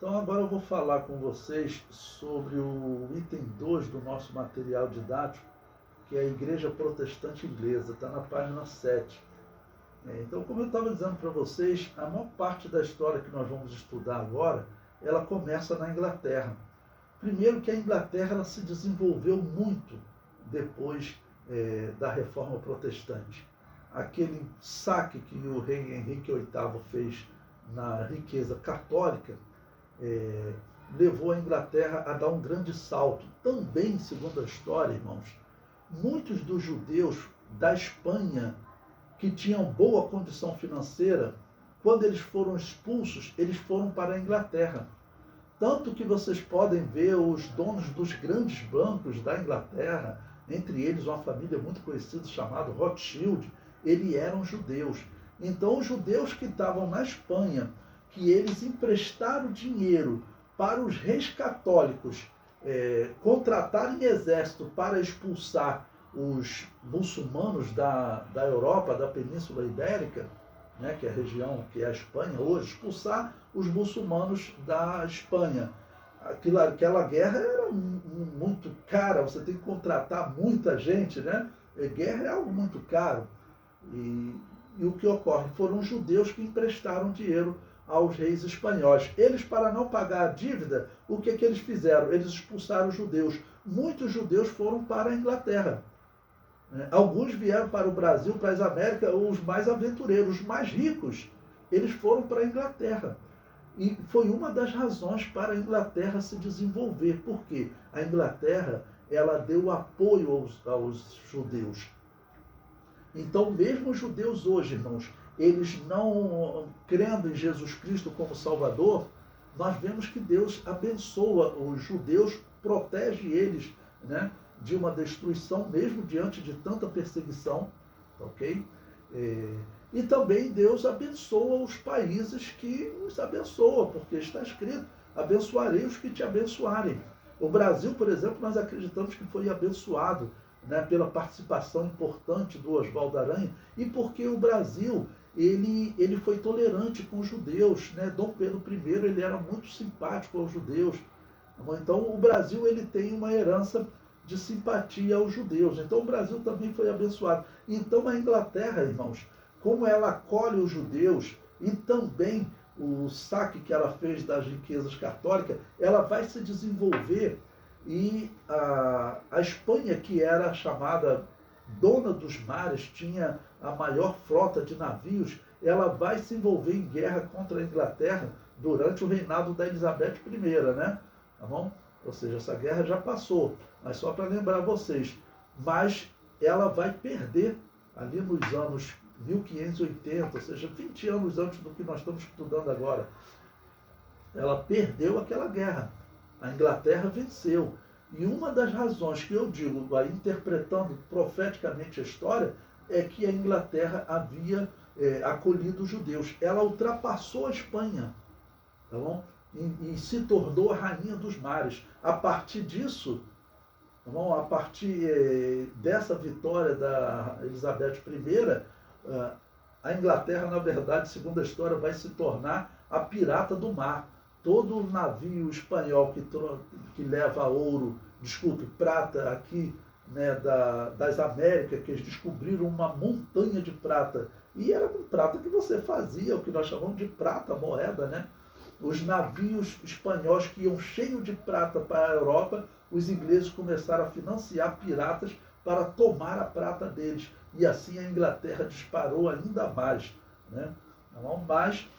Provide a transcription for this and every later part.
Então agora eu vou falar com vocês sobre o item 2 do nosso material didático, que é a Igreja Protestante Inglesa, está na página 7. Então, como eu estava dizendo para vocês, a maior parte da história que nós vamos estudar agora, ela começa na Inglaterra. Primeiro que a Inglaterra ela se desenvolveu muito depois da Reforma Protestante. Aquele saque que o rei Henrique VIII fez na riqueza católica levou a Inglaterra a dar um grande salto. Também, segundo a história, irmãos, muitos dos judeus da Espanha que tinham boa condição financeira, quando eles foram expulsos, eles foram para a Inglaterra. Tanto que vocês podem ver os donos dos grandes bancos da Inglaterra, entre eles uma família muito conhecida chamada Rothschild, eles eram judeus. Então os judeus que estavam na Espanha, que eles emprestaram dinheiro para os reis católicos contratarem exército para expulsar os muçulmanos da Europa, da Península Ibérica, né, que é a região que é a Espanha hoje, expulsar os muçulmanos da Espanha. Aquela guerra era muito cara, você tem que contratar muita gente, né? Guerra é algo muito caro. E o que ocorre? Foram os judeus que emprestaram dinheiro aos reis espanhóis. Eles, para não pagar a dívida, o que eles fizeram? Eles expulsaram os judeus. Muitos judeus foram para a Inglaterra. Alguns vieram para o Brasil, para as Américas, os mais aventureiros, os mais ricos, eles foram para a Inglaterra. E foi uma das razões para a Inglaterra se desenvolver. Por quê? A Inglaterra ela deu apoio aos judeus. Então, mesmo os judeus hoje, irmãos, eles não crendo em Jesus Cristo como Salvador, nós vemos que Deus abençoa os judeus, protege eles, né, de uma destruição, mesmo diante de tanta perseguição, ok? E também Deus abençoa os países que os abençoa, porque está escrito, abençoarei os que te abençoarem. O Brasil, por exemplo, nós acreditamos que foi abençoado, né, pela participação importante do Oswaldo Aranha, e porque o Brasil ele foi tolerante com os judeus, né? Dom Pedro I ele era muito simpático aos judeus. Então o Brasil ele tem uma herança de simpatia aos judeus. Então o Brasil também foi abençoado. Então a Inglaterra, irmãos, como ela acolhe os judeus e também o saque que ela fez das riquezas católicas, ela vai se desenvolver e a Espanha, que era chamada dona dos mares, tinha a maior frota de navios, ela vai se envolver em guerra contra a Inglaterra durante o reinado da Elizabeth I, né? Tá bom? Ou seja, essa guerra já passou, mas só para lembrar vocês. Mas ela vai perder ali nos anos 1580, ou seja, 20 anos antes do que nós estamos estudando agora. Ela perdeu aquela guerra. A Inglaterra venceu. E uma das razões que eu digo, interpretando profeticamente a história, é que a Inglaterra havia acolhido os judeus. Ela ultrapassou a Espanha, tá bom? E se tornou a rainha dos mares. A partir disso, tá bom? A partir dessa vitória da Elizabeth I, a Inglaterra, na verdade, segundo a história, vai se tornar a pirata do mar. Todo navio espanhol que leva ouro, prata aqui, né, das Américas, que eles descobriram uma montanha de prata. E era com prata que você fazia, o que nós chamamos de prata, moeda, né? Os navios espanhóis que iam cheios de prata para a Europa, os ingleses começaram a financiar piratas para tomar a prata deles. E assim a Inglaterra disparou ainda mais, né? Mas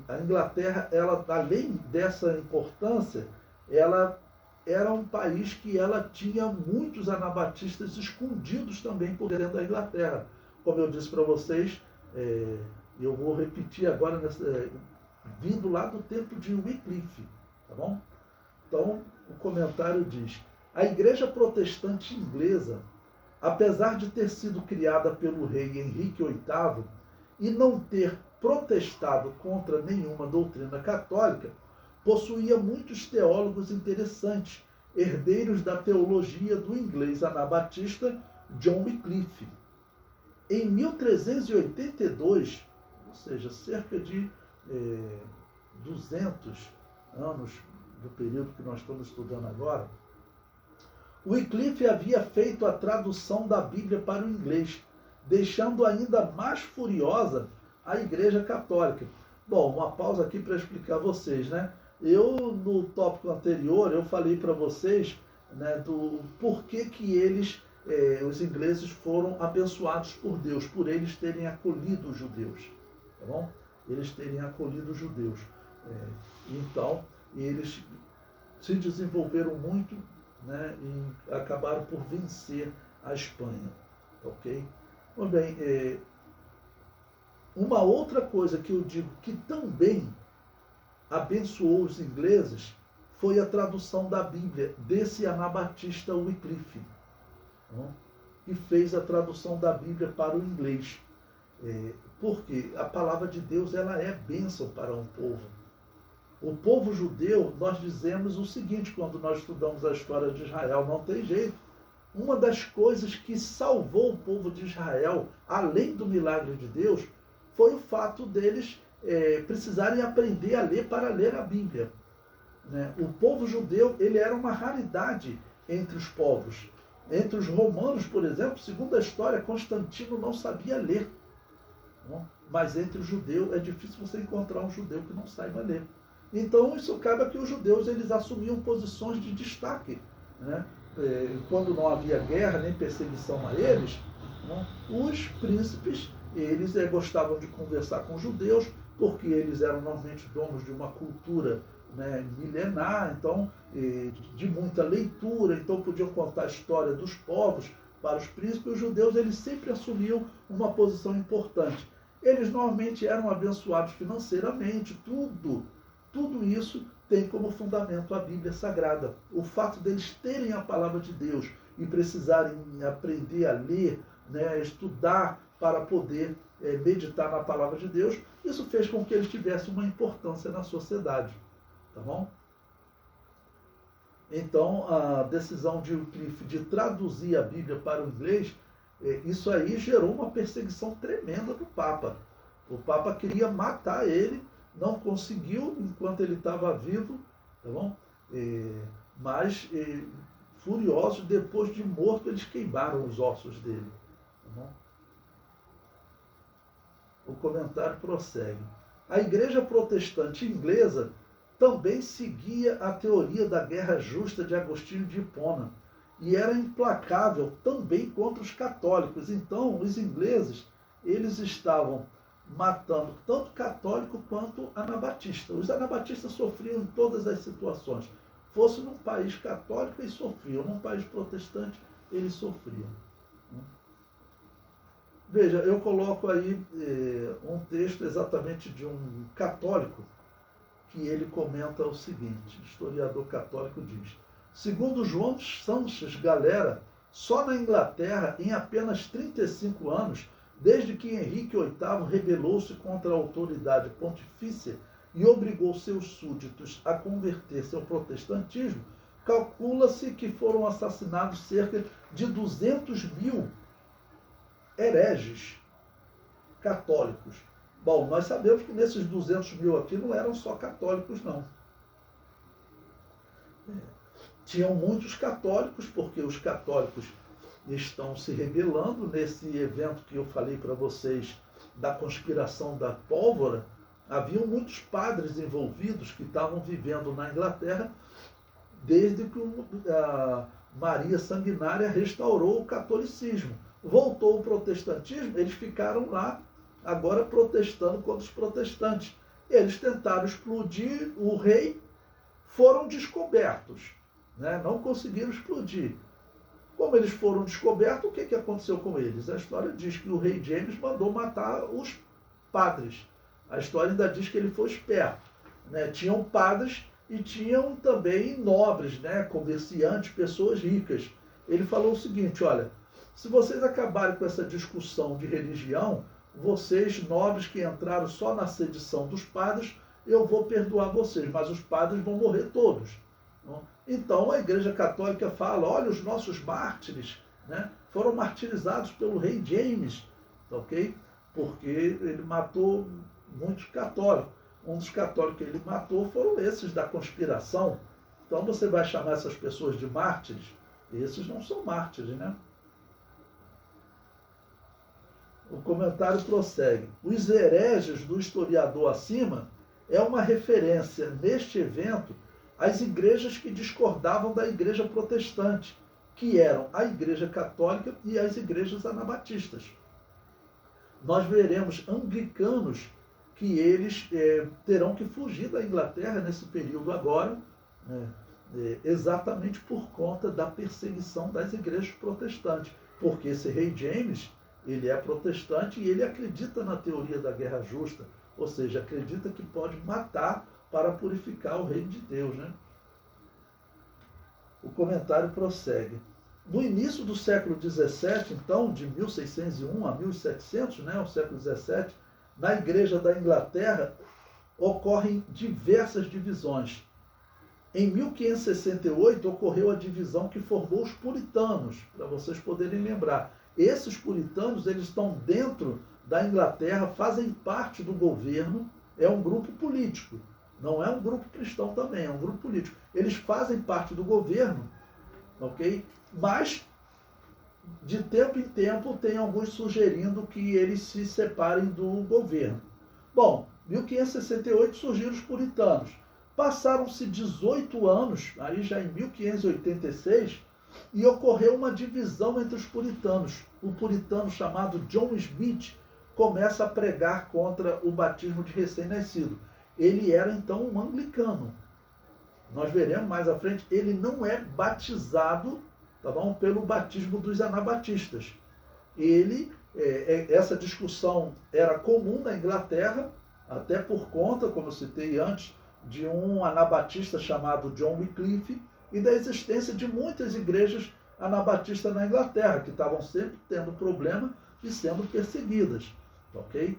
a Inglaterra, ela, além dessa importância, ela era um país que ela tinha muitos anabatistas escondidos também por dentro da Inglaterra. Como eu disse para vocês, eu vou repetir agora, vindo lá do tempo de Wycliffe, tá bom? Então, o comentário diz: a Igreja Protestante Inglesa, apesar de ter sido criada pelo rei Henrique VIII e não ter protestado contra nenhuma doutrina católica, possuía muitos teólogos interessantes, herdeiros da teologia do inglês anabatista John Wycliffe. Em 1382, ou seja, cerca de 200 anos do período que nós estamos estudando agora, Wycliffe havia feito a tradução da Bíblia para o inglês, deixando ainda mais furiosa a Igreja Católica. Bom, uma pausa aqui para explicar a vocês, né? Eu, no tópico anterior, eu falei para vocês, né, do porquê que eles, os ingleses, foram abençoados por Deus, por eles terem acolhido os judeus, tá bom? Eles terem acolhido os judeus. Então, eles se desenvolveram muito, né, e acabaram por vencer a Espanha, ok? Muito bem, uma outra coisa que eu digo que também abençoou os ingleses foi a tradução da Bíblia desse anabatista Wycliffe, que fez a tradução da Bíblia para o inglês. Porque a palavra de Deus, ela é bênção para um povo. O povo judeu, nós dizemos o seguinte quando nós estudamos a história de Israel, não tem jeito. Uma das coisas que salvou o povo de Israel, além do milagre de Deus, foi o fato deles precisarem aprender a ler para ler a Bíblia. Né? O povo judeu, ele era uma raridade entre os povos. Entre os romanos, por exemplo, segundo a história, Constantino não sabia ler. Mas entre os judeus, é difícil você encontrar um judeu que não saiba ler. Então, isso acaba que os judeus, eles assumiam posições de destaque. Né? Quando não havia guerra, nem perseguição a eles, né? Os príncipes, eles gostavam de conversar com os judeus, porque eles eram normalmente donos de uma cultura, né, milenar, então, de muita leitura, então podiam contar a história dos povos para os príncipes. Os judeus, eles sempre assumiam uma posição importante. Eles normalmente eram abençoados financeiramente, tudo isso tem como fundamento a Bíblia Sagrada. O fato deles terem a palavra de Deus e precisarem aprender a ler, né, estudar para poder meditar na palavra de Deus, isso fez com que eles tivessem uma importância na sociedade. Tá bom? Então, a decisão de Wycliffe de traduzir a Bíblia para o inglês, isso aí gerou uma perseguição tremenda do Papa. O Papa queria matar ele, não conseguiu enquanto ele estava vivo, tá bom? Mas, furiosos, depois de morto, eles queimaram os ossos dele. Tá bom? O comentário prossegue. A Igreja Protestante Inglesa também seguia a teoria da guerra justa de Agostinho de Hipona e era implacável também contra os católicos. Então, os ingleses, eles estavam matando tanto católico quanto anabatista. Os anabatistas sofriam em todas as situações. Fosse num país católico, eles sofriam. Num país protestante, eles sofriam. Veja, eu coloco aí um texto exatamente de um católico, que ele comenta o seguinte, historiador católico diz: segundo João Sanches Galera, só na Inglaterra, em apenas 35 anos, desde que Henrique VIII rebelou-se contra a autoridade pontifícia e obrigou seus súditos a converter-se ao protestantismo, calcula-se que foram assassinados cerca de 200 mil hereges católicos. Bom, nós sabemos que nesses 200 mil aqui não eram só católicos, não. Tinham muitos católicos, porque os católicos estão se rebelando nesse evento que eu falei para vocês da conspiração da pólvora. Haviam muitos padres envolvidos que estavam vivendo na Inglaterra desde que a Maria Sanguinária restaurou o catolicismo. Voltou o protestantismo, eles ficaram lá agora protestando contra os protestantes. Eles tentaram explodir o rei, foram descobertos, né? Não conseguiram explodir. Como eles foram descobertos, o que aconteceu com eles? A história diz que o rei James mandou matar os padres. A história ainda diz que ele foi esperto. Né? Tinham padres e tinham também nobres, né? Comerciantes, pessoas ricas. Ele falou o seguinte: olha, se vocês acabarem com essa discussão de religião, vocês, nobres que entraram só na sedição dos padres, eu vou perdoar vocês, mas os padres vão morrer todos. Então a Igreja Católica fala: olha, os nossos mártires, né, foram martirizados pelo rei James, ok? Porque ele matou muitos católicos. um dos católicos que ele matou foram esses da conspiração. Então você vai chamar essas pessoas de mártires? Esses não são mártires, né? O comentário prossegue. Os hereges do historiador acima é uma referência, neste evento, às igrejas que discordavam da igreja protestante, que eram a igreja católica e as igrejas anabatistas. Nós veremos anglicanos que eles terão que fugir da Inglaterra nesse período agora, exatamente por conta da perseguição das igrejas protestantes, porque esse rei James, ele é protestante e ele acredita na teoria da guerra justa, ou seja, acredita que pode matar para purificar o reino de Deus, né? O comentário prossegue. No início do século XVII, então, de 1601 a 1700, né, o século XVII, na Igreja da Inglaterra, ocorrem diversas divisões. Em 1568, ocorreu a divisão que formou os puritanos, para vocês poderem lembrar. Esses puritanos, eles estão dentro da Inglaterra, fazem parte do governo, é um grupo político, não é um grupo cristão também, é um grupo político. Eles fazem parte do governo, ok? Mas, de tempo em tempo, tem alguns sugerindo que eles se separem do governo. Bom, 1568 surgiram os puritanos. Passaram-se 18 anos, aí já em 1586, e ocorreu uma divisão entre os puritanos. O puritano chamado John Smith começa a pregar contra o batismo de recém-nascido. Ele era então um anglicano. Nós veremos mais à frente, ele não é batizado, tá bom, pelo batismo dos anabatistas. Essa discussão era comum na Inglaterra, até por conta, como eu citei antes, de um anabatista chamado John Wycliffe e da existência de muitas igrejas anabatistas na Inglaterra, que estavam sempre tendo problema e sendo perseguidas, ok?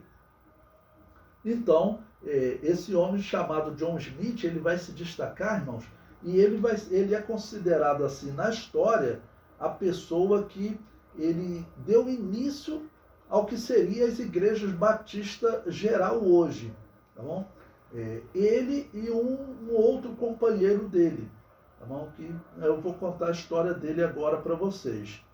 Então, esse homem chamado John Smith, ele vai se destacar, irmãos, e ele é considerado assim na história a pessoa que ele deu início ao que seria as igrejas batistas geral hoje, tá bom? Ele e um outro companheiro dele, tá bom? Que eu vou contar a história dele agora para vocês.